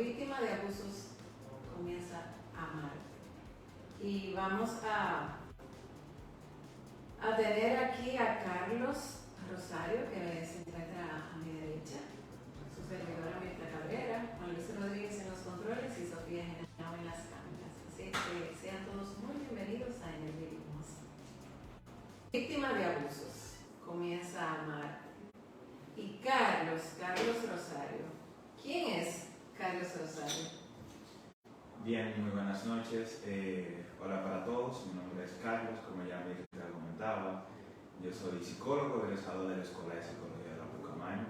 víctima de abusos comienza a amar. Y vamos a tener aquí a Carlos Rosario, que se encuentra a mi derecha, su servidora Mirta Cabrera, Juan Luis Rodríguez en los controles y Sofía General en las cámaras. Así que sean todos muy bienvenidos a En el Vivimos. Víctima de abusos comienza a amar. Y Carlos Rosario. ¿Quién es Carlos Rosario? Bien, muy buenas noches. Hola para todos. Mi nombre es Carlos, como ya me comentaba. Yo soy psicólogo, egresado de la Escuela de Psicología de la Pucamayo,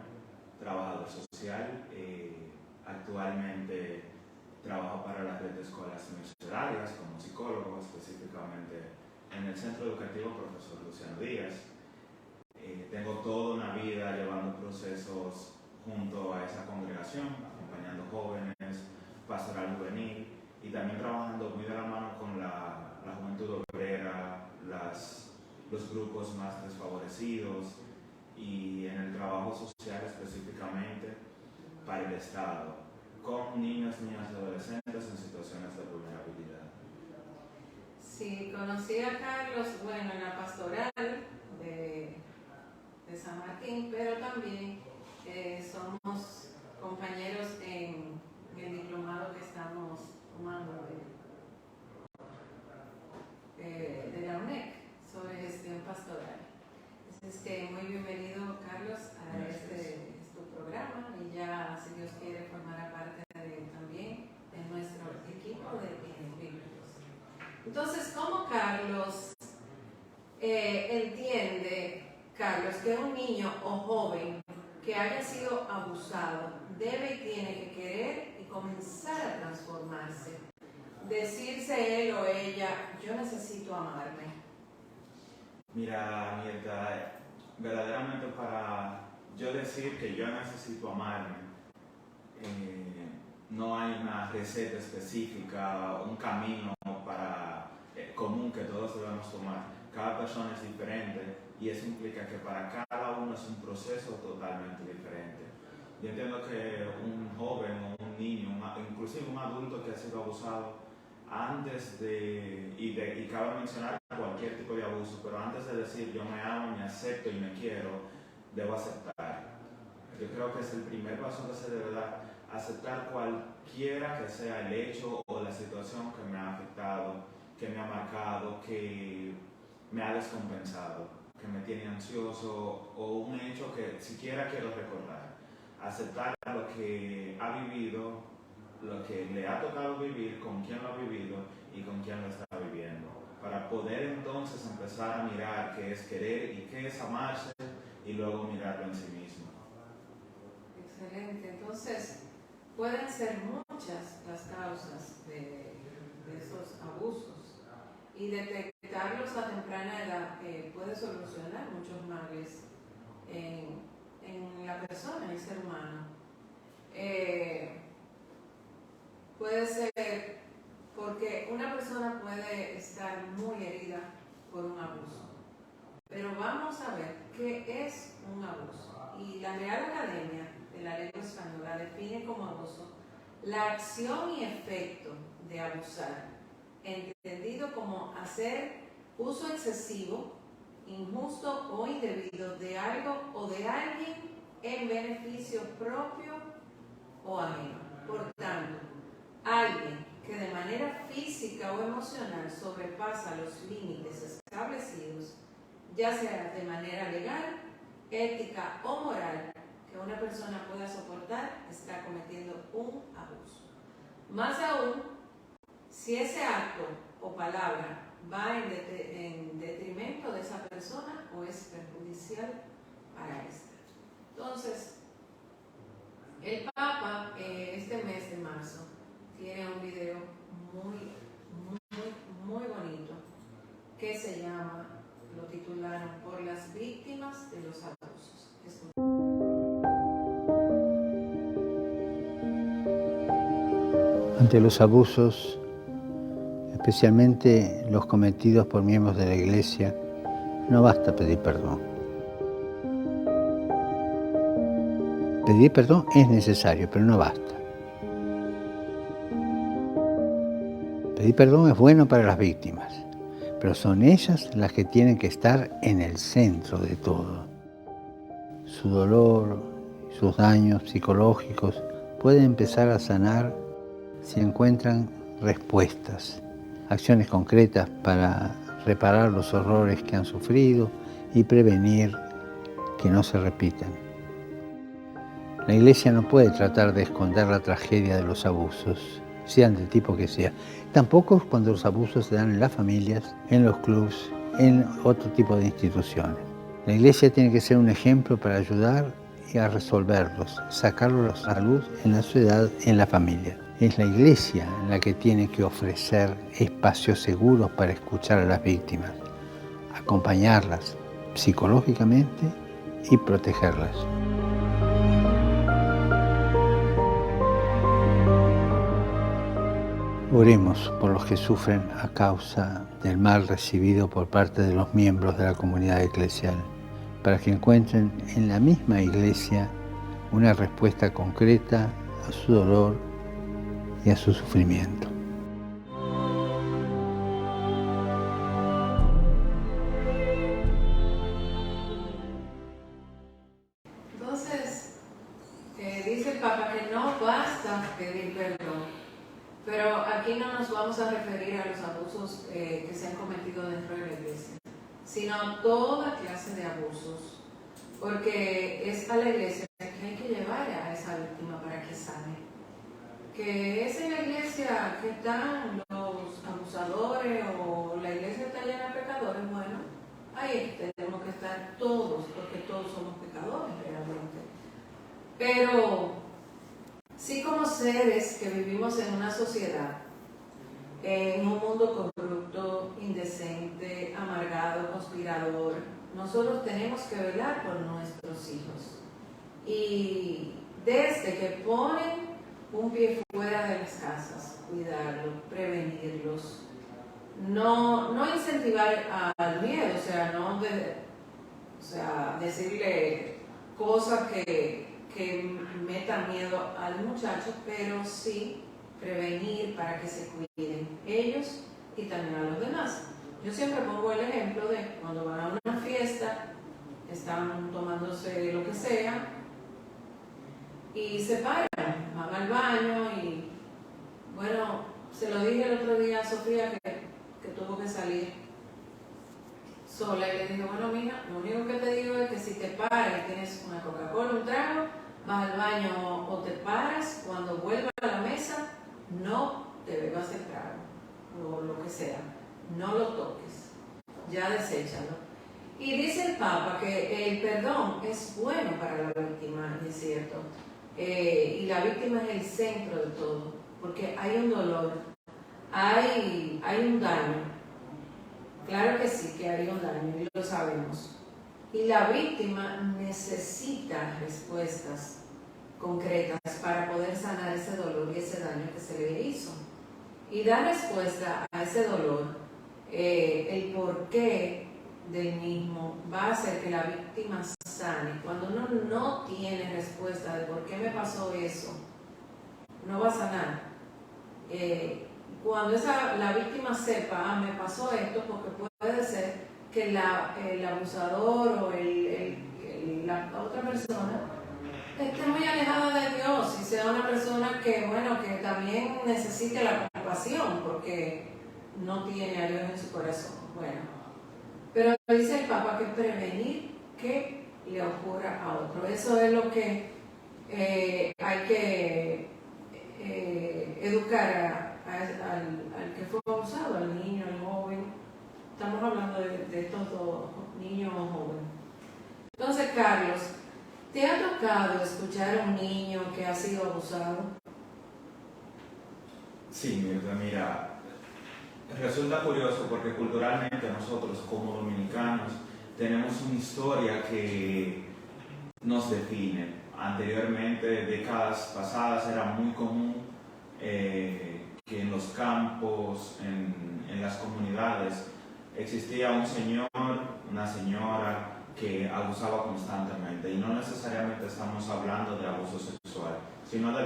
trabajador social. Actualmente trabajo para la red de escuelas universitarias como psicólogo, específicamente en el Centro Educativo Profesor Luciano Díaz. Tengo toda una vida llevando procesos junto a esa congregación, acompañando jóvenes, pastoral juvenil y también trabajando muy de la mano con la juventud obrera, los grupos más desfavorecidos y en el trabajo social específicamente para el Estado, con niños, niñas y adolescentes en situaciones de vulnerabilidad. Sí, conocí a Carlos, en la pastoral de San Martín, pero también somos compañeros en el diplomado que estamos tomando de la UNEC sobre gestión pastoral. Así es que muy bienvenido, Carlos, a este programa y ya, si Dios quiere, formará parte también de nuestro equipo de Bíblicos. Entonces, ¿cómo Carlos entiende, Carlos, que un niño o joven que haya sido abusado debe y tiene que querer y comenzar a transformarse? Decirse él o ella, yo necesito amarme. Mira, Mirta, verdaderamente para yo decir que yo necesito amarme, no hay una receta específica, un camino común que todos debemos tomar. Cada persona es diferente y eso implica que para cada uno es un proceso totalmente diferente. Yo entiendo que un joven o un niño, inclusive un adulto que ha sido abusado, y cabe mencionar cualquier tipo de abuso, pero antes de decir yo me amo, me acepto y me quiero, debo aceptar. Yo creo que es el primer paso que se debe dar, aceptar cualquiera que sea el hecho o la situación que me ha afectado, que me ha marcado, que me ha descompensado, que me tiene ansioso o un hecho que siquiera quiero recordar. Aceptar lo que ha vivido, lo que le ha tocado vivir, con quién lo ha vivido y con quién lo está viviendo, para poder entonces empezar a mirar qué es querer y qué es amarse y luego mirarlo en sí mismo. Excelente. Entonces, pueden ser muchas las causas de esos abusos y detectarlos a temprana edad puede solucionar muchos males en la persona, en el ser humano. Puede ser porque una persona puede estar muy herida por un abuso, pero vamos a ver qué es un abuso. Y la Real Academia de la Lengua Española define como abuso la acción y efecto de abusar, entendido como hacer uso excesivo, injusto o indebido de algo o de alguien en beneficio propio o ajeno. Por tanto, alguien que de manera física o emocional sobrepasa los límites establecidos, ya sea de manera legal, ética o moral, que una persona pueda soportar, está cometiendo un abuso. Más aún, si ese acto o palabra va en detrimento de esa persona o es perjudicial para esta. Entonces, el Papa este mes de marzo tiene un video muy bonito que se llama, lo titularon, Por las víctimas de los abusos. Ante los abusos, especialmente los cometidos por miembros de la Iglesia, no basta pedir perdón. Pedir perdón es necesario, pero no basta. Pedir perdón es bueno para las víctimas, pero son ellas las que tienen que estar en el centro de todo. Su dolor, sus daños psicológicos pueden empezar a sanar si encuentran respuestas, acciones concretas para reparar los horrores que han sufrido y prevenir que no se repitan. La Iglesia no puede tratar de esconder la tragedia de los abusos, sean del tipo que sea. Tampoco cuando los abusos se dan en las familias, en los clubes, en otro tipo de instituciones. La Iglesia tiene que ser un ejemplo para ayudar y a resolverlos, sacarlos a la luz en la sociedad, en la familia. Es la Iglesia la que tiene que ofrecer espacios seguros para escuchar a las víctimas, acompañarlas psicológicamente y protegerlas. Oremos por los que sufren a causa del mal recibido por parte de los miembros de la comunidad eclesial, para que encuentren en la misma Iglesia una respuesta concreta a su dolor y a su sufrimiento. Entonces, dice el Papa que no basta pedir perdón, pero aquí no nos vamos a referir a los abusos que se han cometido dentro de la Iglesia, sino a toda clase de abusos, porque es a la Iglesia que hay que llevar a esa víctima para que sane. Que es en la Iglesia que están los abusadores o la Iglesia está llena de pecadores, bueno, ahí tenemos que estar todos, porque todos somos pecadores realmente. Pero sí, como seres que vivimos en una sociedad, en un mundo corrupto, indecente, amargado, conspirador, nosotros tenemos que velar por nuestros hijos. Y desde que ponen un pie fuera de las casas, cuidarlos, prevenirlos, no incentivar al miedo, o sea, decirle cosas que metan miedo al muchacho, pero sí prevenir para que se cuiden ellos y también a los demás. Yo siempre pongo el ejemplo de cuando van a una fiesta, están tomándose lo que sea y se paran, van al baño y bueno, se lo dije el otro día a Sofía que tuvo que salir sola y le dije, bueno mija, lo único que te digo es que si te paras y tienes una Coca-Cola, un trago, vas al baño o te paras, cuando vuelvas a la mesa, no te bebas el trago o lo que sea, no lo toques, ya deséchalo. Y dice el Papa que el perdón es bueno para la víctima, y es cierto, y la víctima es el centro de todo, porque hay un dolor, hay un daño, claro que sí que hay un daño y lo sabemos. Y la víctima necesita respuestas concretas para poder sanar ese dolor y ese daño que se le hizo. Y dar respuesta a ese dolor, el porqué del mismo, va a hacer que la víctima sane. Cuando uno no tiene respuesta de por qué me pasó eso, no va a sanar. Cuando la víctima sepa, me pasó esto, porque puede ser que el abusador o la otra persona esté muy alejada de Dios y sea una persona que también necesite la compasión porque no tiene a Dios en su corazón. Bueno, pero dice el Papa que prevenir que le ocurra a otro. Eso es lo que hay que educar al que fue abusado, al niño, al joven. Estamos hablando de estos dos, niños o jóvenes. Entonces, Carlos, ¿te ha tocado escuchar a un niño que ha sido abusado? Sí, Mirta, mira, resulta curioso porque culturalmente nosotros como dominicanos tenemos una historia que nos define. Anteriormente, décadas pasadas, era muy común que en los campos, en las comunidades, existía un señor, una señora que abusaba constantemente, y no necesariamente estamos hablando de abuso sexual, sino de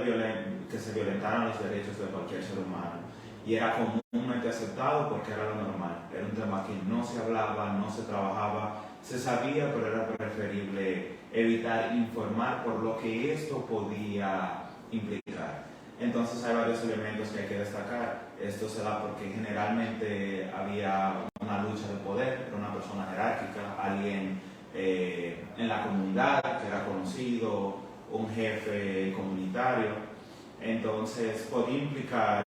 que se violentaran los derechos de cualquier ser humano. y era comúnmente aceptado porque era lo normal. Era un tema que no se hablaba, no se trabajaba, se sabía, pero era preferible evitar informar por lo que esto podía implicar. Entonces hay varios elementos que hay que destacar. Esto se da porque generalmente había una lucha de poder, era una persona jerárquica, alguien en la comunidad que era conocido, un jefe comunitario. Entonces podía implicar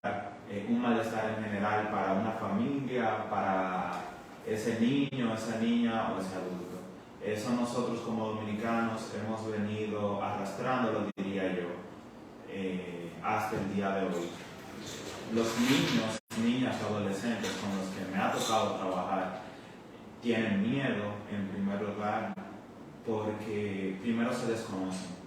un malestar en general para una familia, para ese niño, esa niña o ese adulto. Eso nosotros como dominicanos hemos venido arrastrándolo, diría yo, hasta el día de hoy. Los niños, niñas, adolescentes con los que me ha tocado trabajar tienen miedo en primer lugar porque primero se desconocen.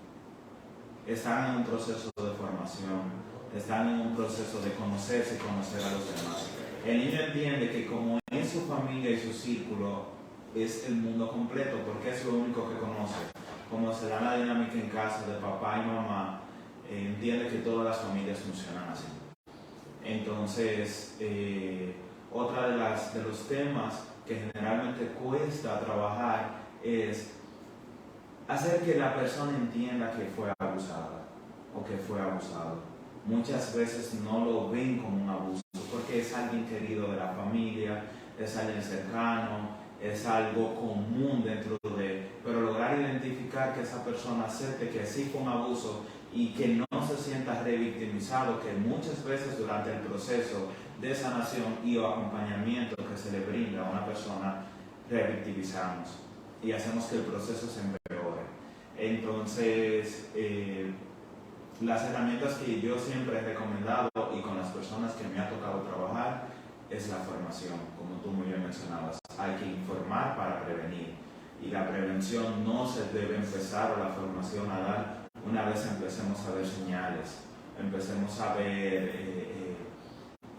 Están en un proceso de formación, están en un proceso de conocerse y conocer a los demás. El niño entiende que como es su familia y su círculo, es el mundo completo porque es lo único que conoce. Como se da la dinámica en casa de papá y mamá, entiende que todas las familias funcionan así. Entonces, otra de los temas que generalmente cuesta trabajar es hacer que la persona entienda que fue abusada o que fue abusado. Muchas veces no lo ven como un abuso porque es alguien querido de la familia, es alguien cercano, es algo común dentro de, pero lograr identificar que esa persona acepte que sí fue un abuso y que no se sienta revictimizado, que muchas veces durante el proceso de sanación y o acompañamiento que se le brinda a una persona, revictimizamos y hacemos que el proceso se empeore. Entonces, las herramientas que yo siempre he recomendado y con las personas que me ha tocado trabajar es la formación, como tú muy bien mencionabas. Hay que informar para prevenir y la prevención no se debe empezar, o la formación a dar una vez empecemos a ver señales, empecemos a ver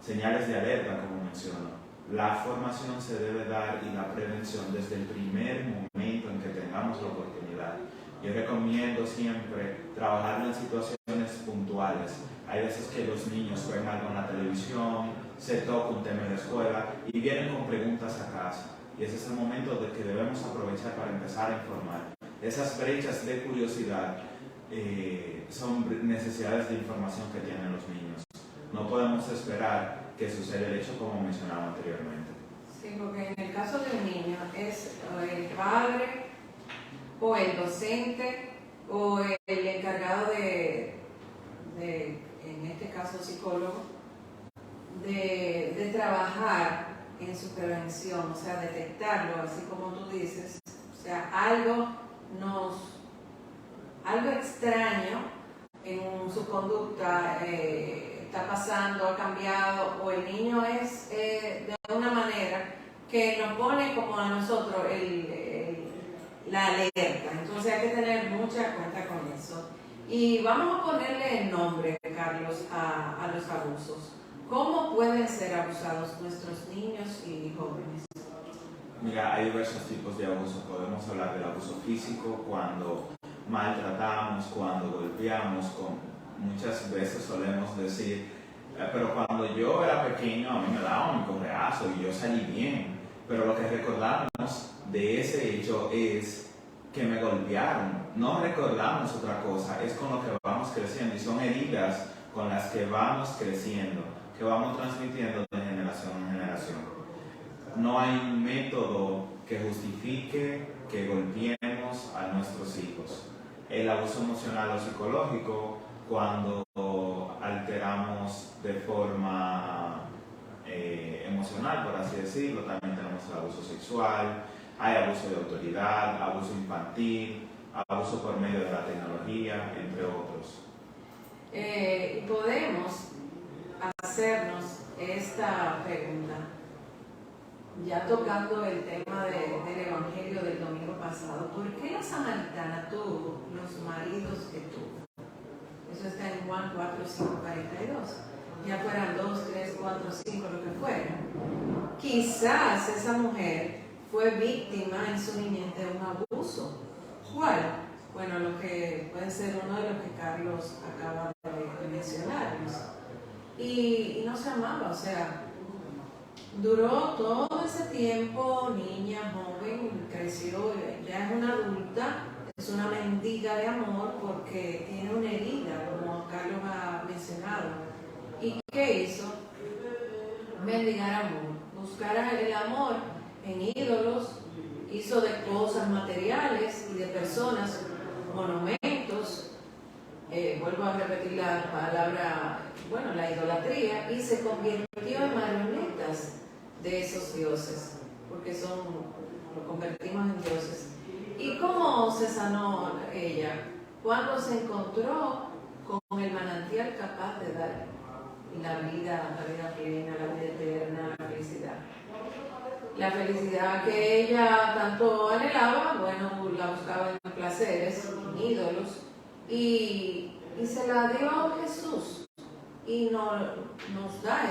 señales de alerta, como menciono. La formación se debe dar y la prevención desde el primer momento en que tengamos la oportunidad. Yo recomiendo siempre trabajarlo en situaciones puntuales. Hay veces que los niños ven algo en la televisión, se toca un tema en la escuela y vienen con preguntas a casa. Y ese es el momento de que debemos aprovechar para empezar a informar. Esas brechas de curiosidad son necesidades de información que tienen los niños. No podemos esperar que suceda el hecho como mencionaba anteriormente. Sí, porque en el caso de un niño es el padre o el docente o el encargado de en este caso psicólogo, de trabajar en su prevención, o sea, detectarlo, así como tú dices, o sea, algo extraño en su conducta está pasando, ha cambiado, o el niño es de una manera que nos pone como a nosotros la alerta. Entonces hay que tener mucha cuenta con eso. Y vamos a ponerle el nombre, Carlos, a los abusos. ¿Cómo pueden ser abusados nuestros niños y jóvenes? Mira, hay diversos tipos de abuso. Podemos hablar del abuso físico, cuando maltratamos, cuando golpeamos, muchas veces solemos decir, pero cuando yo era pequeño a mí me daban un correazo y yo salí bien. Pero lo que recordamos de ese hecho es que me golpearon. No recordamos otra cosa, es con lo que vamos creciendo y son heridas con las que vamos creciendo, que vamos transmitiendo de generación en generación. No hay un método que justifique que golpeemos a nuestros hijos. El abuso emocional o psicológico, cuando alteramos de forma emocional, por así decirlo. También tenemos el abuso sexual, hay abuso de autoridad, abuso infantil, abuso por medio de la tecnología, entre otros. Y podemos hacernos esta pregunta, ya tocando el tema del Evangelio del domingo pasado. ¿Por qué la samaritana tuvo los maridos que tuvo? Eso está en Juan 4, 5, 42. Ya fueran 2, 3, 4, 5, lo que fuera. Quizás esa mujer fue víctima en su niñez de un abuso. ¿Cuál? Bueno, lo que puede ser uno de los que Carlos acaba de mencionarnos. y no se amaba, o sea, duró todo ese tiempo, niña, joven, creció, ya es una adulta, es una mendiga de amor porque tiene una herida, como Carlos ha mencionado. ¿Y qué hizo? Mendigar amor, buscar el amor en ídolos, hizo de cosas materiales y de personas monumentos, vuelvo a repetir la palabra, bueno, la idolatría, y se convirtió en marionetas de esos dioses, porque lo convertimos en dioses. ¿Y cómo se sanó ella? Cuando se encontró con el manantial capaz de dar la vida plena, la vida eterna, la felicidad. La felicidad que ella tanto anhelaba, bueno, la buscaba en placeres, en ídolos, y se la dio Jesús. Y nos da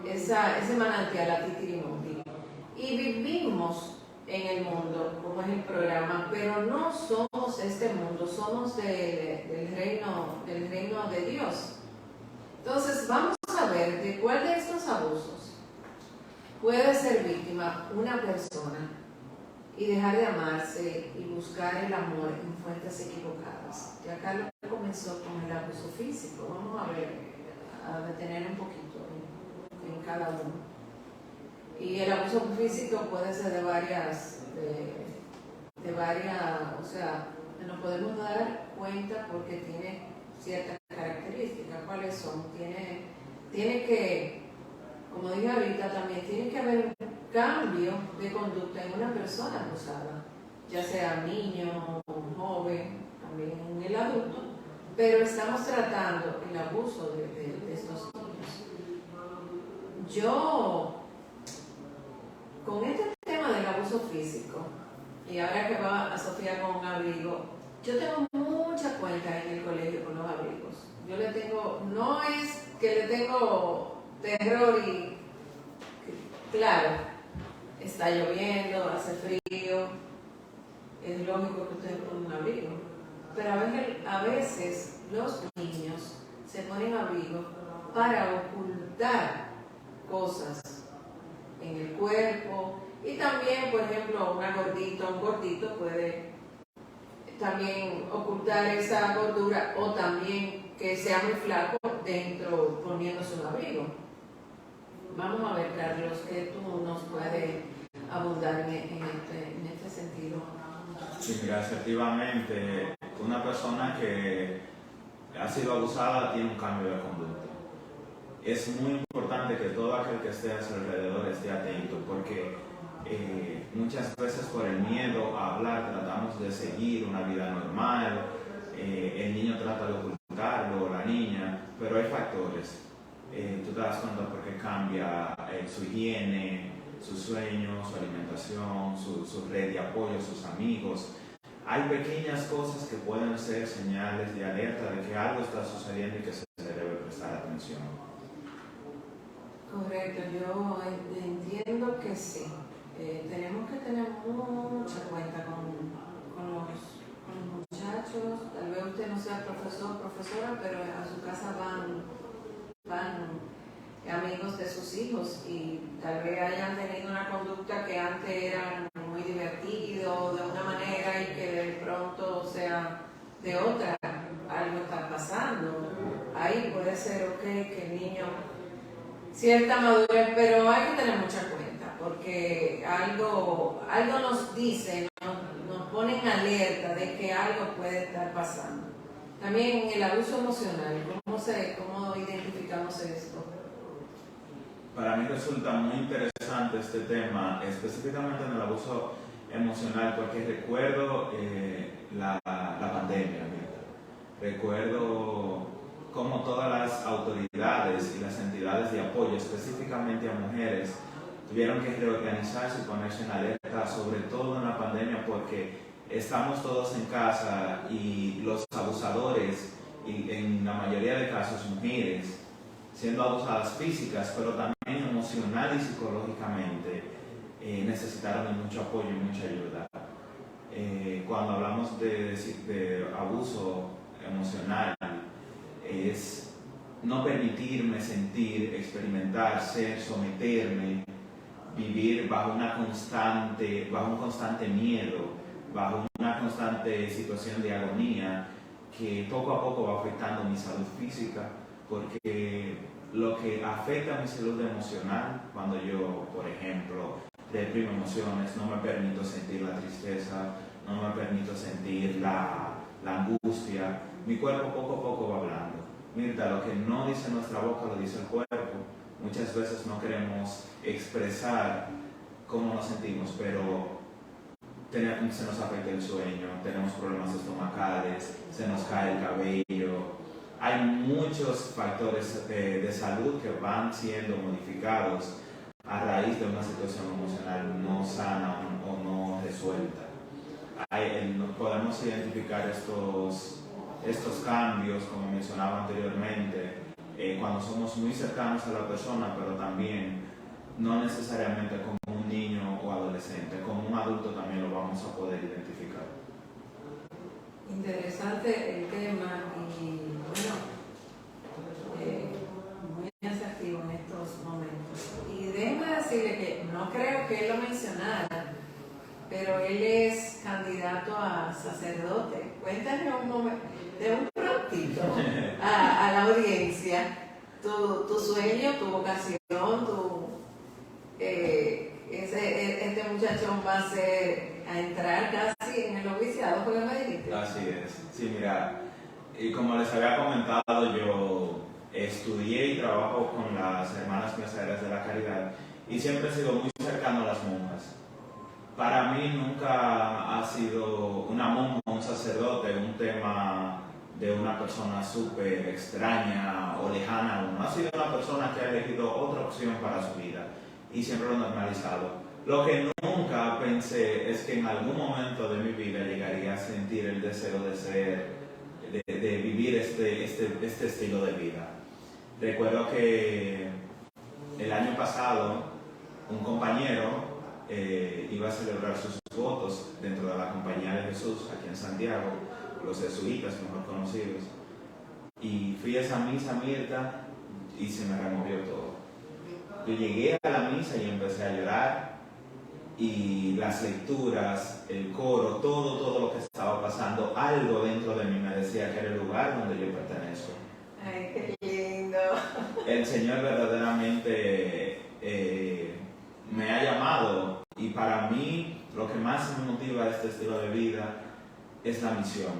ese manantial a Titirimundi. Y vivimos en el mundo, como es el programa, pero no somos este mundo, somos del reino de Dios. Entonces, vamos a ver de cuál de estos abusos puede ser víctima una persona y dejar de amarse y buscar el amor en fuentes equivocadas. Ya Carlos comenzó con el abuso físico. Vamos a detener un poquito en cada uno. Y el abuso físico puede ser de varias, o sea, nos podemos dar cuenta porque tiene ciertas características. ¿Cuáles son? Tiene que, como dije ahorita también, tiene que haber un cambio de conducta en una persona abusada, ya sea niño, un joven, también en el adulto, pero estamos tratando el abuso de estos niños. Yo, con este tema del abuso físico, y ahora que va a Sofía con un abrigo, yo tengo mucha cuenta en el colegio con los abrigos. Yo le tengo, no es que le tengo terror y, claro, está lloviendo, hace frío, es lógico que usted ponga un abrigo, pero a veces los niños se ponen abrigo para ocultar cosas en el cuerpo, y también, por ejemplo, un gordito puede también ocultar esa gordura, o también que sea muy flaco dentro poniéndose un abrigo. Vamos a ver, Carlos, que tú nos puedes abundar en este sentido. Sí, mira, efectivamente, una persona que ha sido abusada tiene un cambio de conducta. Es muy importante que todo aquel que esté a su alrededor esté atento, porque muchas veces por el miedo a hablar tratamos de seguir una vida normal, el niño trata de ocultarlo, la niña, pero hay factores. Tú te das cuenta porque cambia su higiene, su sueño, su alimentación, su red de apoyo, sus amigos. Hay pequeñas cosas que pueden ser señales de alerta de que algo está sucediendo y que se le debe prestar atención. Correcto, yo entiendo que sí. Tenemos que tener mucha cuenta con los muchachos. Tal vez usted no sea profesor o profesora, pero a su casa van amigos de sus hijos, y tal vez hayan tenido una conducta que antes era muy divertido de una manera y que de pronto sea de otra. Algo está pasando. Ahí puede ser que el niño cierta madurez, pero hay que tener mucha cuenta, porque algo nos dice, nos pone en alerta de que algo puede estar pasando. También el abuso emocional, ¿cómo identificamos esto? Para mí resulta muy interesante este tema, específicamente en el abuso emocional, porque recuerdo la pandemia. Recuerdo cómo todas las autoridades y las entidades de apoyo, específicamente a mujeres, tuvieron que reorganizarse y ponerse en alerta, sobre todo en la pandemia, porque estamos todos en casa y los abusadores, y en la mayoría de casos mujeres, siendo abusadas físicas, pero también emocional y psicológicamente, necesitaron de mucho apoyo y mucha ayuda. Cuando hablamos de abuso emocional, es no permitirme sentir, experimentar, ser, someterme, vivir bajo un constante miedo, bajo una constante situación de agonía que poco a poco va afectando mi salud física, porque lo que afecta a mi salud emocional, cuando yo, por ejemplo, reprimo emociones, no me permito sentir la tristeza, no me permito sentir la angustia, mi cuerpo poco a poco va hablando. Mirta, lo que no dice nuestra boca lo dice el cuerpo. Muchas veces no queremos expresar cómo nos sentimos, pero se nos afecta el sueño, tenemos problemas estomacales, se nos cae el cabello. Hay muchos factores de salud que van siendo modificados a raíz de una situación emocional no sana o no resuelta. Podemos identificar estos cambios, como mencionaba anteriormente, cuando somos muy cercanos a la persona, pero también no necesariamente como un niño o adolescente, como un adulto también lo vamos a poder identificar. Interesante el tema y bueno, muy asertivo en estos momentos. Y déjeme decirle que no creo que él lo mencionara, pero él es candidato a sacerdote. Cuéntame un momento, de un ratito a la audiencia, tu sueño, tu vocación, este muchachón va a entrar casi en el noviciado, ¿por qué me dijiste? Así es. Sí, mira, y como les había comentado, yo estudié y trabajo con las hermanas meseras de la Caridad y siempre he sido muy cercano a las monjas. Para mí nunca ha sido una monja o un sacerdote un tema de una persona súper extraña o lejana. No ha sido una persona que ha elegido otra opción para su vida y siempre lo he normalizado. Lo que nunca pensé es que en algún momento de mi vida llegaría a sentir el deseo de vivir este estilo de vida. Recuerdo que el año pasado un compañero iba a celebrar sus votos dentro de la Compañía de Jesús aquí en Santiago, los jesuitas mejor conocidos, y fui a esa misa, Mirta, y se me removió todo. Yo llegué a la misa y empecé a llorar, y las lecturas, el coro, todo lo que estaba pasando, algo dentro de mí me decía que era el lugar donde yo pertenezco. Ay, qué lindo. El Señor verdaderamente me ha llamado, y para mí lo que más me motiva a este estilo de vida es la misión.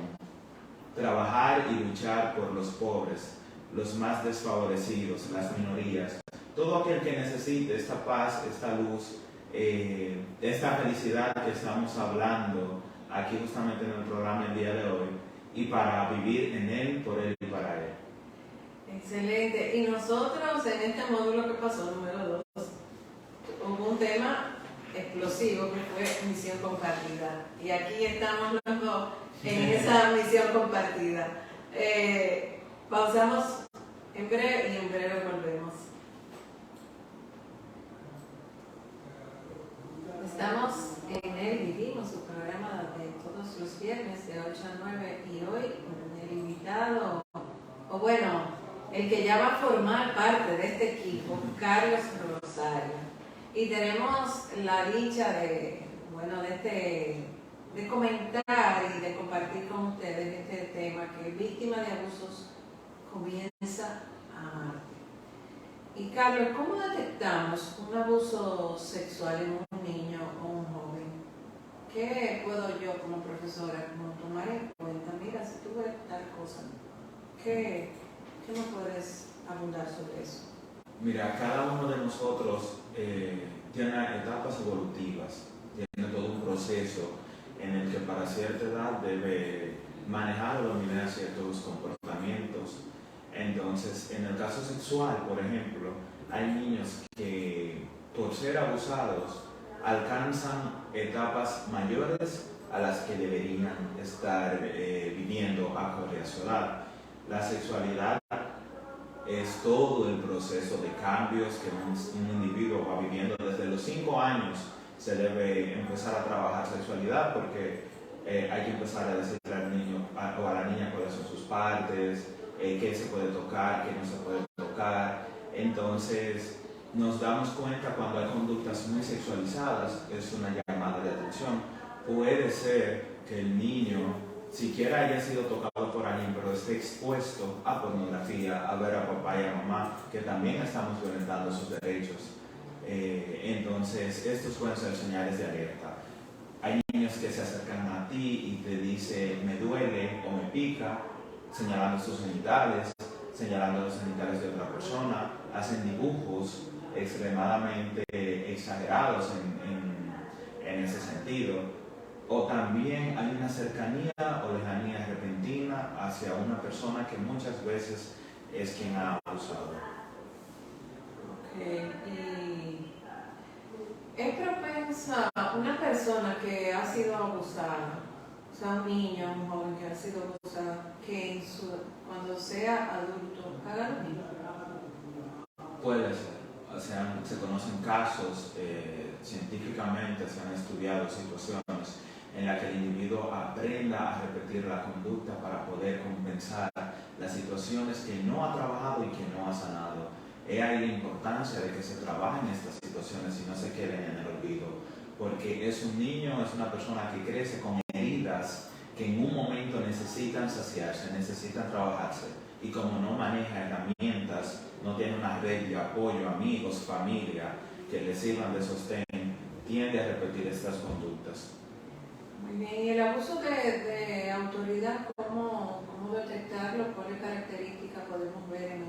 Trabajar y luchar por los pobres, los más desfavorecidos, las minorías. Todo aquel que necesite esta paz, esta luz, esta felicidad que estamos hablando aquí justamente en el programa el día de hoy, y para vivir en Él, por Él y para Él. Excelente. Y nosotros en este módulo que pasó, número 2, hubo un tema explosivo que fue misión compartida. Y aquí estamos los dos en esa misión compartida. Pausamos en breve y en breve volvemos. Estamos en el Vivimos, su programa de todos los viernes de 8 a 9, y hoy con el invitado, o bueno, el que ya va a formar parte de este equipo, Carlos Rosario. Y tenemos la dicha de comentar y de compartir con ustedes este tema, que víctima de abusos comienza a amarte. Y Carlos, ¿cómo detectamos un abuso sexual en un niño o un joven? ¿Qué puedo yo como profesora tomar en cuenta? Mira, si tú ves tal cosa, ¿qué me puedes abundar sobre eso? Mira, cada uno de nosotros tiene etapas evolutivas, tiene todo un proceso en el que para cierta edad debe manejar o dominar ciertos comportamientos. Entonces, en el caso sexual, por ejemplo, hay niños que por ser abusados alcanzan etapas mayores a las que deberían estar viviendo acorde a su edad. La sexualidad es todo el proceso de cambios que un individuo va viviendo. Desde los 5 años se debe empezar a trabajar sexualidad, porque hay que empezar a decirle al niño o a la niña cuáles son sus partes, qué se puede tocar, qué no se puede tocar. Entonces nos damos cuenta cuando hay conductas muy sexualizadas, es una llamada de atención. Puede ser que el niño siquiera haya sido tocado por alguien, pero esté expuesto a pornografía, a ver a papá y a mamá, que también estamos violentando sus derechos. Entonces, estos pueden ser señales de alerta. Hay niños que se acercan a ti y te dicen, me duele o me pica, señalando sus genitales, señalando los genitales de otra persona, hacen dibujos extremadamente exagerados en ese sentido. O también hay una cercanía o lejanía repentina hacia una persona que muchas veces es quien ha abusado. Okay. Y es propensa una persona que ha sido abusada, o sea, un niño, un joven que ha sido abusado, que cuando sea adulto haga lo mismo. Puede ser. O sea, se conocen casos, científicamente se han estudiado situaciones en las que el individuo aprenda a repetir la conducta para poder compensar las situaciones que no ha trabajado y que no ha sanado. Es ahí la importancia de que se trabajen estas situaciones y no se queden en el olvido, porque es un niño, es una persona que crece con heridas que en un momento necesitan saciarse, necesitan trabajarse, y como no maneja herramientas, no tiene una red de apoyo, amigos, familia que le sirvan de sostén, tiende a repetir estas conductas. Muy bien, y el abuso de autoridad, ¿cómo detectarlo? ¿Cuáles características podemos ver en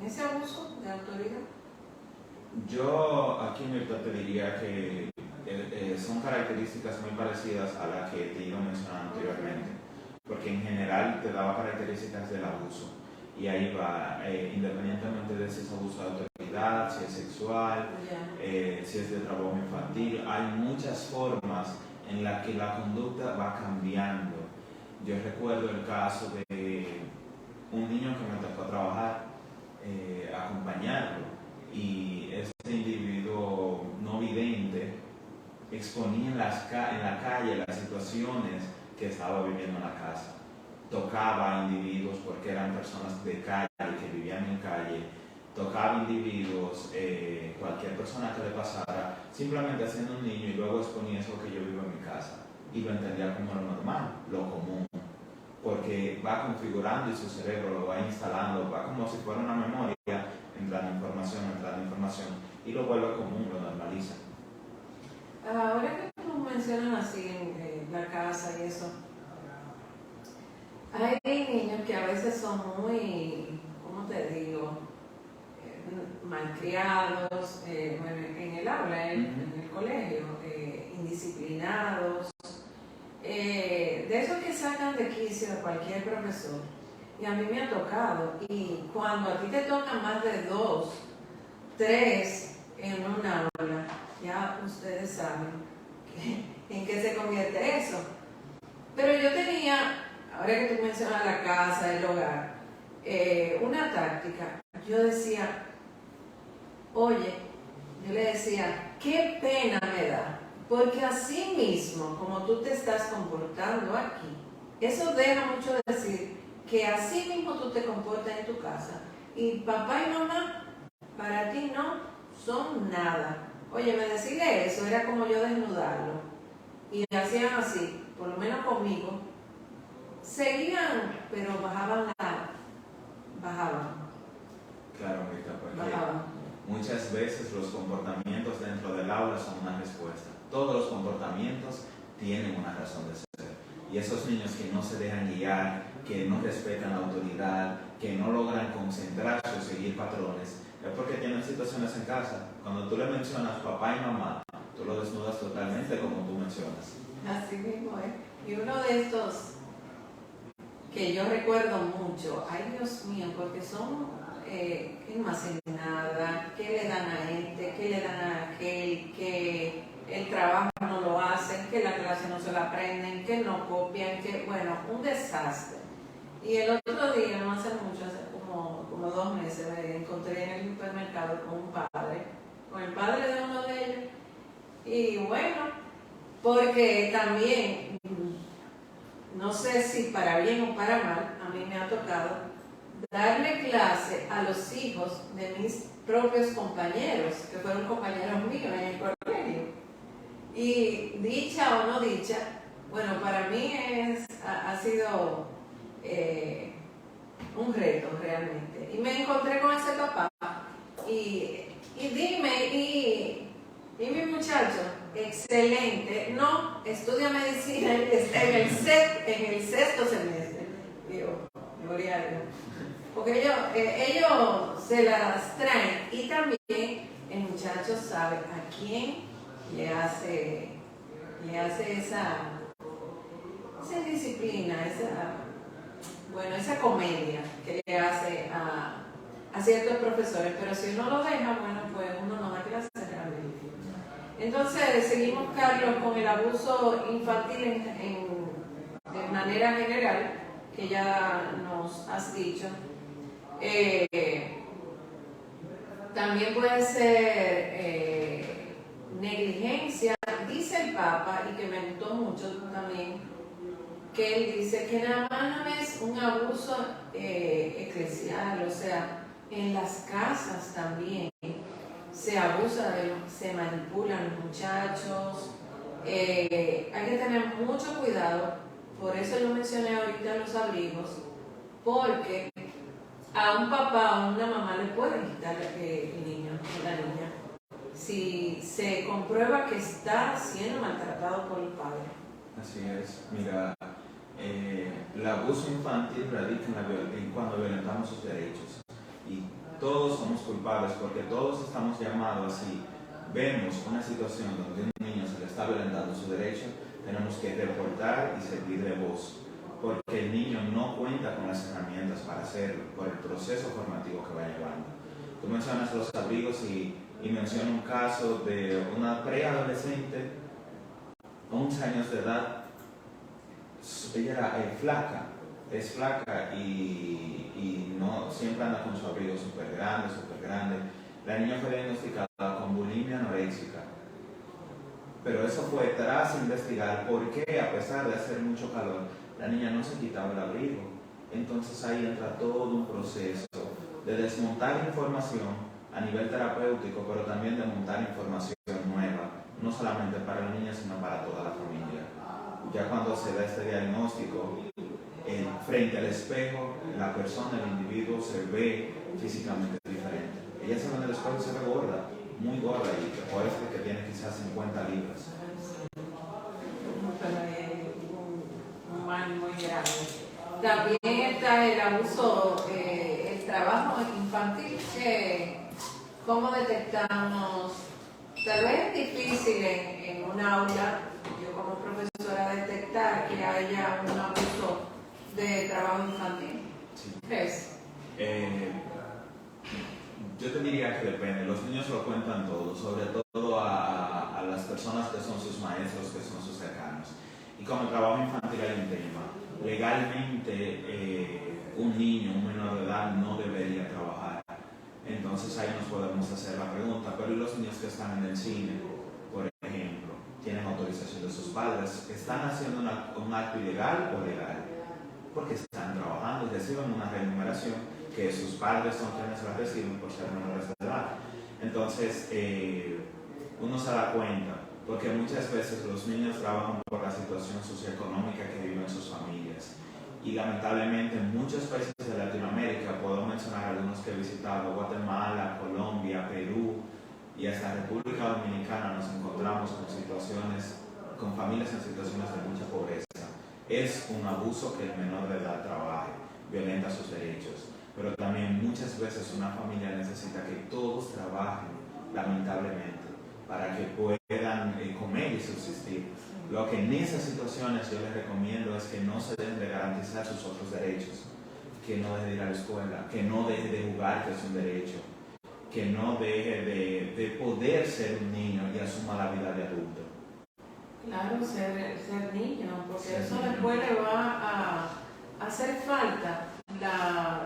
ese abuso de autoridad? Yo aquí Mirta te diría que son características muy parecidas a las que te iba mencionando anteriormente, porque en general te daba características del abuso, y ahí va, independientemente de si es abuso de autoridad, si es sexual, si es de trabajo infantil, hay muchas formas en las que la conducta va cambiando. Yo recuerdo el caso de un niño que me tocó trabajar, acompañarlo, y este individuo no vidente exponía en la calle las situaciones que estaba viviendo en la casa. Tocaba a individuos porque eran personas de calle, que vivían en calle, tocaba individuos, cualquier persona que le pasara, simplemente haciendo un niño, y luego exponía eso que yo vivo en mi casa, y lo entendía como lo normal, lo común, porque va configurando y su cerebro lo va instalando, va como si fuera una memoria, entrando información, y lo vuelve común, lo normaliza. Ahora que tú mencionas así en la casa y eso, hay niños que a veces son muy, ¿cómo te digo?, malcriados, en el aula, en el colegio, indisciplinados, de esos que sacan de quicio a cualquier profesor. Y a mí me ha tocado, y cuando a ti te tocan más de 2, 3 en una aula, ya ustedes saben en qué se convierte eso. Pero yo tenía, ahora que tú mencionas la casa, el hogar, una táctica. Yo decía, oye, yo le decía, qué pena me da, porque así mismo, como tú te estás comportando aquí, eso deja mucho decir que así mismo tú te comportas en tu casa, y papá y mamá para ti no son nada. Oye, me decirle eso era como yo desnudarlo, y hacían así, por lo menos conmigo. Seguían, pero bajaban. Claro, Rita, porque Bajaban. muchas veces los comportamientos dentro del aula son una respuesta. Todos los comportamientos tienen una razón de ser. Y esos niños que no se dejan guiar, que no respetan la autoridad, que no logran concentrarse o seguir patrones, es porque tienen situaciones en casa. Cuando tú le mencionas papá y mamá, tú lo desnudas totalmente como tú mencionas. Así mismo es. Y uno de estos que yo recuerdo mucho, ay Dios mío, porque son que no hacen nada, que le dan a este, que le dan a aquel, que el trabajo no lo hacen, que la clase no se la aprenden, que no copian, que bueno, un desastre. Y el otro día, no hace mucho, hace como 2 meses, me encontré en el supermercado con el padre de uno de ellos. Y bueno, porque también no sé si para bien o para mal, a mí me ha tocado darle clase a los hijos de mis propios compañeros, que fueron compañeros míos en el colegio. Y dicha o no dicha, bueno, para mí ha sido un reto realmente. Y me encontré con ese papá y dime, y mi muchacho, excelente, no, estudia medicina, está en el sexto semestre. Digo, gloria a Dios. Porque ellos se las traen y también el muchacho sabe a quién le hace esa disciplina, esa comedia que le hace a ciertos profesores, pero si uno lo deja, bueno, pues uno no da clases realmente. Entonces, seguimos, Carlos, con el abuso infantil de manera general, que ya nos has dicho. También puede ser negligencia, dice el Papa, y que me gustó mucho también, que él dice que nada más no es un abuso eclesial, o sea, en las casas también se abusa, se manipulan los muchachos, hay que tener mucho cuidado, por eso yo mencioné ahorita los abrigos, porque a un papá o a una mamá le pueden quitar el niño o la niña si se comprueba que está siendo maltratado por el padre. Así es. Mira, el abuso infantil radica en cuando violentamos sus derechos. Y todos somos culpables porque todos estamos llamados, si vemos una situación donde a un niño se le está violentando su derecho, tenemos que reportar y servir de voz. Porque el niño no cuenta con las herramientas para hacerlo, por el proceso formativo que va llevando. Tú mencionas los abrigos y mencionas un caso de una preadolescente, 11 años de edad. Ella era es flaca y no siempre anda con su abrigo súper grande. La niña fue diagnosticada con bulimia anoréxica. Pero eso fue tras investigar por qué, a pesar de hacer mucho calor, la niña no se quitaba el abrigo. Entonces ahí entra todo un proceso de desmontar información a nivel terapéutico, pero también de montar información nueva, no solamente para la niña, sino para toda la familia. Ya cuando se da este diagnóstico, frente al espejo, la persona, el individuo, se ve físicamente diferente. Ella se ve en el espejo y se ve gorda, muy gorda, y por eso es que tiene quizás 50 libras. Pero hay un mal muy grande. También está el abuso, el trabajo infantil, cómo detectamos, tal vez es difícil en un aula, yo como profesora, detectar que haya un abuso de trabajo infantil. Sí. ¿Crees? Yo te diría que depende, los niños lo cuentan todo, sobre todo a las personas que son sus maestros, que son sus cercanos. Y como el trabajo infantil hay un tema, legalmente un niño, un menor de edad no debería trabajar. Entonces ahí nos podemos hacer la pregunta, pero ¿y los niños que están en el cine, por ejemplo, tienen autorización de sus padres? ¿Están haciendo un acto ilegal o legal? Porque están trabajando y reciben una remuneración que sus padres son quienes la reciben por ser menores de edad. Entonces, uno se da cuenta, porque muchas veces los niños trabajan por la situación socioeconómica que viven sus familias. Y lamentablemente en muchos países de Latinoamérica, puedo mencionar algunos que he visitado, Guatemala, Colombia, Perú y hasta República Dominicana, nos encontramos con familias en situaciones de mucha pobreza. Es un abuso que el menor de edad trabaje, violenta sus derechos, pero también muchas veces una familia necesita que todos trabajen, lamentablemente, para que puedan comer y subsistir. Lo que en esas situaciones yo les recomiendo es que no se deben de garantizar sus otros derechos, que no deje de ir a la escuela, que no deje de jugar, que es un derecho, que no deje de poder ser un niño y asuma la vida de adulto. Claro, ser niño, porque eso después le va a hacer falta.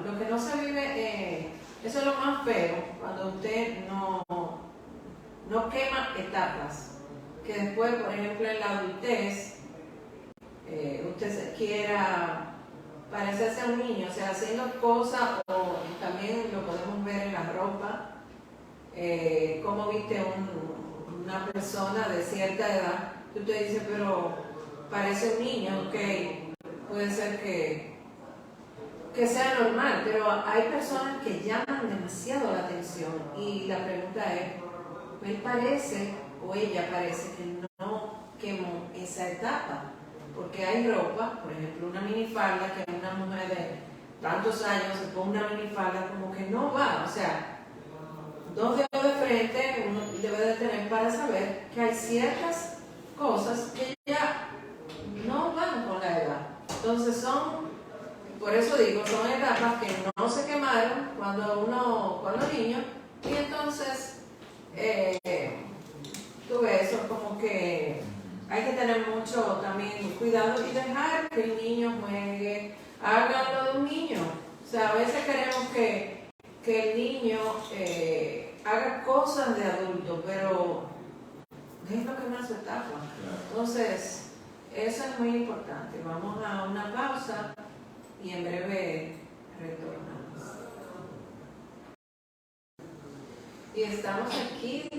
Lo que no se vive, eso es lo más feo, cuando usted no quema etapas. Que después, por ejemplo, en la adultez, usted quiera parecerse a un niño, o sea, haciendo cosas, o también lo podemos ver en la ropa, cómo viste una persona de cierta edad, que usted dice, pero parece un niño, ok, puede ser que sea normal, pero hay personas que llaman demasiado la atención y la pregunta es, él parece o ella parece que no quemó esa etapa, porque hay ropa, por ejemplo una minifalda, que una mujer de tantos años se pone una minifalda como que no va, o sea, 2 dedos de frente uno debe de tener para saber que hay ciertas cosas que ya no van con la edad, entonces por eso digo, son etapas que no se quemaron cuando niño, y entonces tú ves eso como que hay que tener mucho también cuidado y dejar que el niño juegue, haga lo de un niño. O sea, a veces queremos que el niño haga cosas de adulto, pero es lo que más su etapa. Entonces, eso es muy importante. Vamos a una pausa y en breve retornamos. Y estamos aquí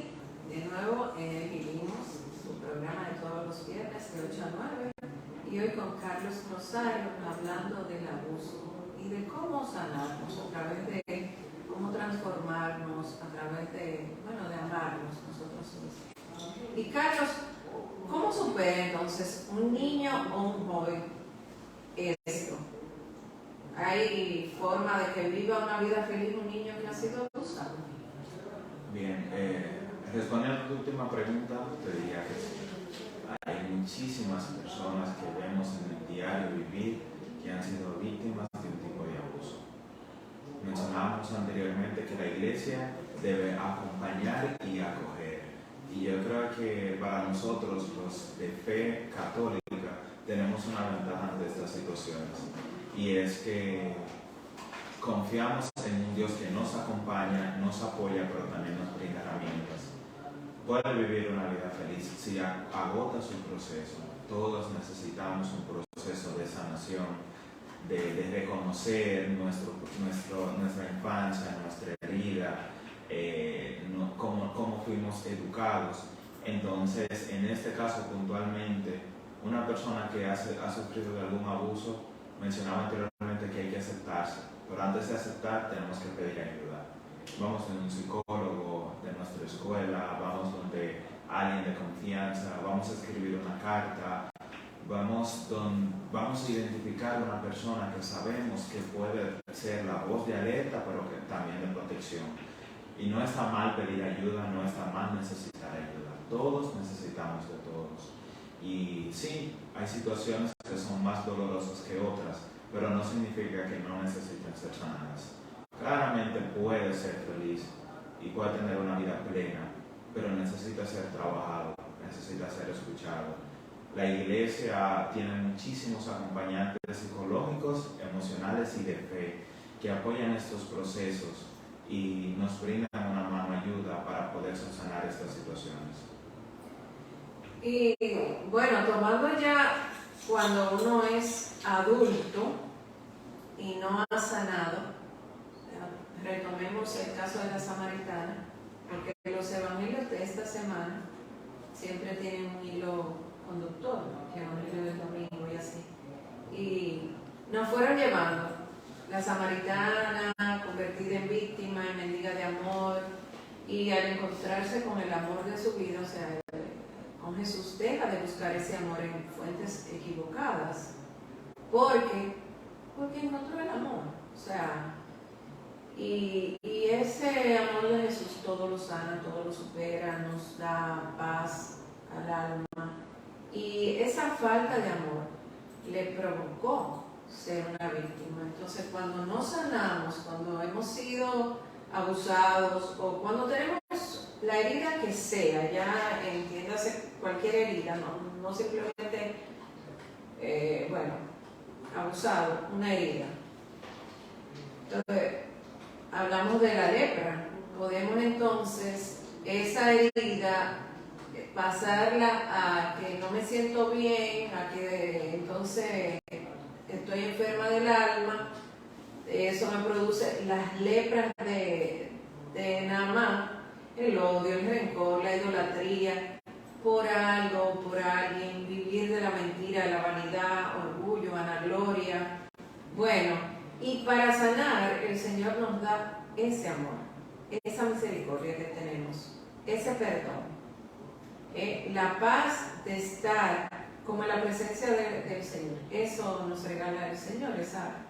de nuevo en Vivimos, su programa de todos los viernes de 8 a 9, y hoy con Carlos Rosario hablando del abuso y de cómo sanarnos a través de cómo transformarnos, a través de amarnos nosotros mismos. Y Carlos, ¿cómo supera entonces un niño o un joven esto? ¿Hay forma de que viva una vida feliz un niño que ha sido abusado? Bien, respondiendo a tu última pregunta, te diría que sí. Hay muchísimas personas que vemos en el diario vivir que han sido víctimas de un tipo de abuso. Mencionábamos anteriormente que la iglesia debe acompañar y acoger. Y yo creo que para nosotros, los de fe católica, tenemos una ventaja ante estas situaciones. Y es que confiamos en un Dios que nos acompaña, nos apoya, pero también nos brinda herramientas. Puede vivir una vida feliz si agota su proceso. Todos necesitamos un proceso de sanación, de reconocer nuestra infancia, nuestra herida, cómo fuimos educados. Entonces, en este caso puntualmente, una persona que ha sufrido de algún abuso, mencionaba anteriormente que hay que aceptarse, pero antes de aceptar tenemos que pedir ayuda. Vamos a un psicólogo de nuestra escuela, vamos donde alguien de confianza, vamos a escribir una carta, vamos a identificar una persona que sabemos que puede ser la voz de alerta, pero que también de protección. Y no está mal pedir ayuda, no está mal necesitar ayuda. Todos necesitamos de todos. Y sí, hay situaciones que son más dolorosas que otras, pero no significa que no necesiten ser sanadas. Claramente puede ser feliz y puede tener una vida plena, pero necesita ser trabajado, necesita ser escuchado. La iglesia tiene muchísimos acompañantes psicológicos, emocionales y de fe que apoyan estos procesos y nos brindan una mano ayuda para poder sanar estas situaciones. Y bueno, tomando ya cuando uno es adulto y no ha sanado, retomemos el caso de la samaritana, porque los evangelios de esta semana siempre tienen un hilo conductor, el evangelio del domingo y así. Y nos fueron llevando la samaritana convertida en víctima, en mendiga de amor, y al encontrarse con el amor de su vida, o sea, con Jesús, deja de buscar ese amor en fuentes equivocadas, porque encontró el amor, o sea, y ese amor de Jesús todo lo sana, todo lo supera, nos da paz al alma, y esa falta de amor le provocó ser una víctima. Entonces, cuando no sanamos, cuando hemos sido abusados o cuando tenemos la herida que sea, ya entiéndase cualquier herida, no simplemente, abusado, una herida. Entonces, hablamos de la lepra. Podemos entonces, esa herida pasarla a que no me siento bien, a que entonces estoy enferma del alma. Eso me produce las lepras de Naamán, el odio, el rencor, la idolatría por algo, por alguien, vivir de la mentira, de la vanidad, orgullo, vanagloria. Bueno, y para sanar el Señor nos da ese amor, esa misericordia que tenemos, ese perdón, la paz de estar como en la presencia del Señor. Eso nos regala el Señor, esa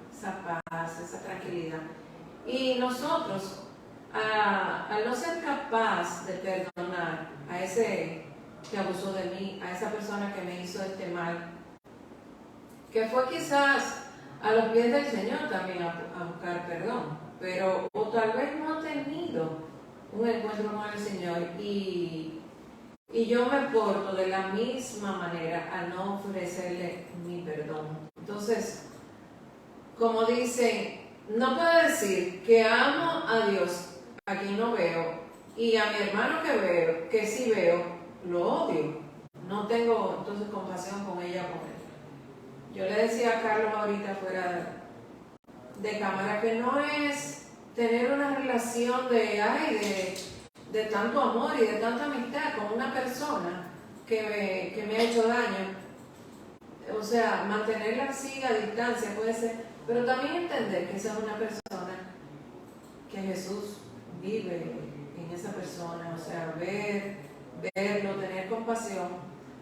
paz, esa tranquilidad. Y nosotros, al no ser capaz de perdonar a ese que abusó de mí, a esa persona que me hizo este mal, que fue quizás a los pies del Señor también a buscar perdón, pero o tal vez no ha tenido un encuentro con el Señor y yo me porto de la misma manera a no ofrecerle mi perdón. Entonces, como dicen, no puedo decir que amo a Dios, a quien no veo, y a mi hermano que veo, que sí veo, lo odio. No tengo entonces compasión con ella o con él. Yo le decía a Carlos ahorita fuera de cámara que no es tener una relación de tanto amor y de tanta amistad con una persona que me ha hecho daño. O sea, mantenerla así a distancia puede ser, pero también entender que esa es una persona que Jesús vive en esa persona, o sea, verlo, tener compasión,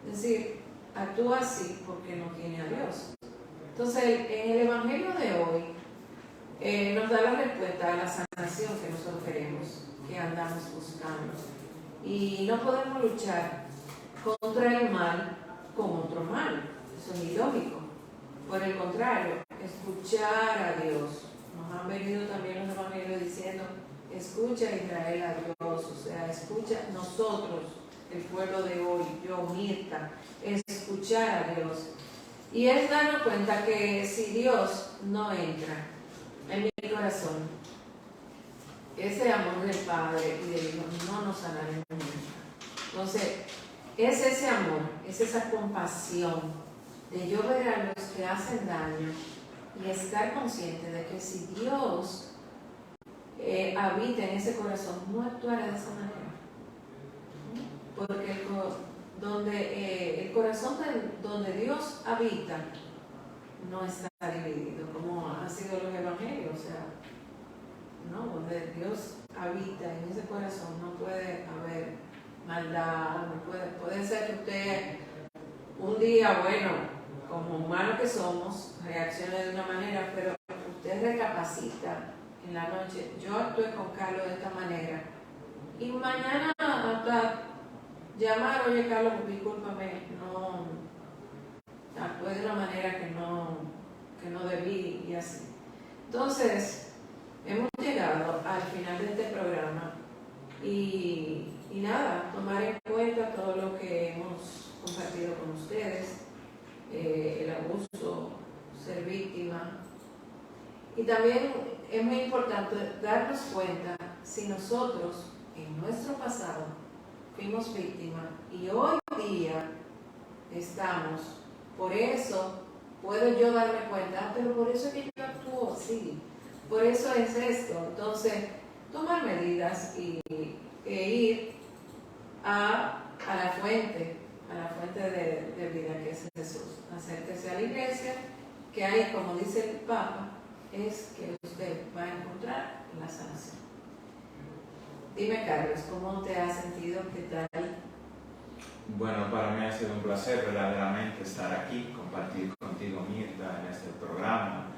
es decir, actúa así porque no tiene a Dios. Entonces, en el Evangelio de hoy nos da la respuesta a la sanación que nosotros queremos, que andamos buscando. Y no podemos luchar contra el mal con otro mal, eso es ilógico. Por el contrario, escuchar a Dios. Nos han venido también los evangelios diciendo, escucha Israel a Dios, o sea, escucha nosotros, el pueblo de hoy, yo, Mirta, escuchar a Dios. Y es darnos cuenta que si Dios no entra en mi corazón, ese amor del Padre y del Hijo no nos sanaremos nunca. Entonces, es ese amor, es esa compasión de yo ver a los que hacen daño y estar consciente de que si Dios habita en ese corazón, no actuará de esa manera. Porque el corazón donde Dios habita no está dividido, como han sido los evangelios, o sea, no, donde Dios habita en ese corazón no puede haber maldad, no puede ser que usted un día, bueno, como humanos que somos, reaccione de una manera, pero usted recapacita en la noche, yo actué con Carlos de esta manera, y mañana hasta llamar, oye Carlos, discúlpame, no, actué de una manera que no debí y así. Entonces, hemos llegado al final de este programa y nada, tomar en cuenta todo lo que hemos compartido con ustedes, el abuso, ser víctima. Y también es muy importante darnos cuenta si nosotros en nuestro pasado fuimos víctimas y hoy día estamos. Por eso puedo yo darme cuenta, pero por eso es que yo actúo así, por eso es esto. Entonces, tomar medidas e ir a la fuente de vida que es Jesús. Acérquese a la iglesia, que ahí, como dice el Papa, es que usted va a encontrar la sanación. Dime, Carlos, ¿cómo te has sentido? ¿Qué tal? Bueno, para mí ha sido un placer verdaderamente estar aquí, compartir contigo, Mirta, en este programa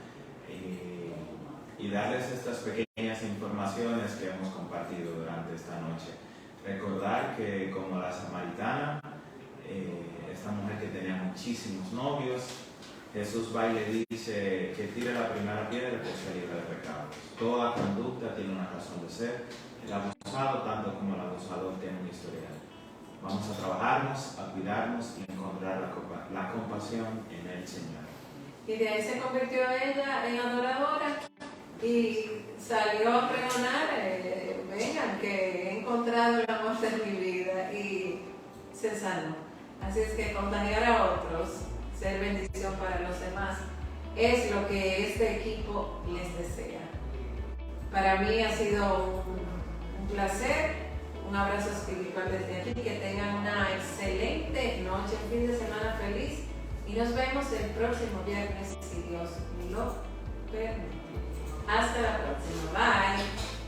y darles estas pequeñas informaciones que hemos compartido durante esta noche. Recordar que como la samaritana, esta mujer que tenía muchísimos novios, Jesús va y le dice que tire la primera piedra y que se libre de pecados. Toda conducta tiene una razón de ser. El abusado, tanto como el abusador, tiene una historia. Vamos a trabajarnos, a cuidarnos y encontrar la compasión en el Señor. Y de ahí se convirtió ella en adoradora y salió a pregonar, vengan que he encontrado el amor de mi vida. Y se sanó. Así es que contagiar a otros, ser bendición para los demás, es lo que este equipo les desea. Para mí ha sido un placer, un abrazo espiritual desde aquí, que tengan una excelente noche, un fin de semana feliz y nos vemos el próximo viernes si Dios lo permite. Hasta la próxima, bye.